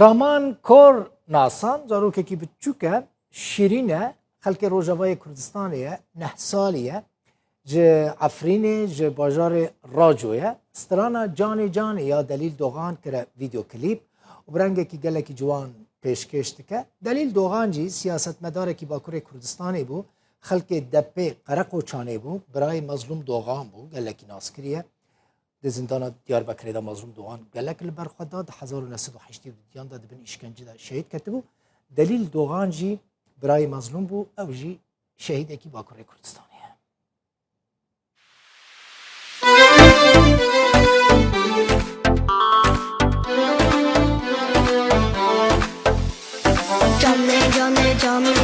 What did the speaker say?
رامان کور ناسان زاروکێکی بچووکە شیرینە خەڵکی ڕۆژاوای کوردستانەیە 9 ساڵیە ji Efrînê ji bajarê Racoyê strana Canê Canê ya Delîl Doğan kire vîdeoklîp û bi rengekî gelekî ciwan pêşkêş dike. Delîl Doğan jî siyasetmedarekî Bakurê Kurdistanê bû, xelkê depê Qereqoçanê bû, birayê Mezlûm Doğan bû, gelekî naskirî ye. Di zindana Diyarbekirê de Mezlûm Doğan gelek li ber xwe da di 1980 diyan da dibin îşkence de şehîd ketibû. Delîl Doğan jî birayê Mezlûm bû, ew jî şehîdekî Bakurê Kurdistanê. Canê, canê, canê.